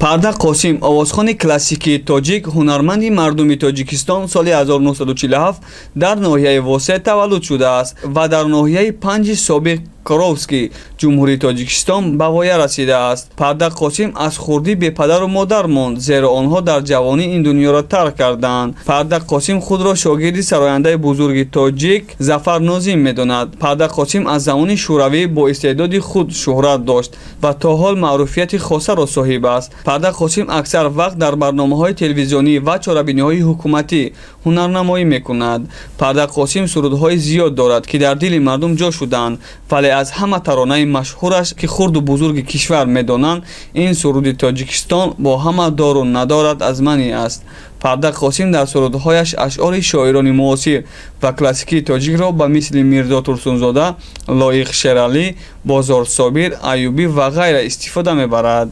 Парда Қосим, овозхони классикии тоҷик, ҳунарманди мардуми Тоҷикистон соли 1947 дар ноҳияи Восе таваллуд шудааст ва дар ноҳияи Панҷи собиқ Коровский, ҷумҳурии Тоҷикистон ба воя расидааст. Парда Қосим аз хурдӣ бепадару модар монд, зеро онҳо дар ҷавонӣ ин дунёро тарк карданд. Парда Қосим худро шогирди сарояндаи бузурги тоҷик Зафар Нозим медонад. Парда Қосим аз замони шӯравӣ бо истеъдоди худ шӯҳрат дошт ва то ҳол маъруфияти хосаро соҳиб аст. Парда Қосим аксар вақт дар барномаҳои телевизионӣ ва чорабиниҳои ҳукуматӣ ҳунарнамоӣ мекунад. Парда Қосим сурудҳои зиёд дорад, ки дар дили мардум ҷо шуданд, вале аз ҳама таронаи машҳураш, ки хурду бузурги кишвар медонанд, ин суруди Тоҷикистон бо ҳама дору надорад аз мани аст. Парда Қосим дар сурудҳояш ашъори шоирони муосир ва классикии тоҷикро ба мисли Мирзо Турсунзода, Лоиқ Шералӣ, Бозор Собир, Аюбӣ ва ғайра истифода мебарад.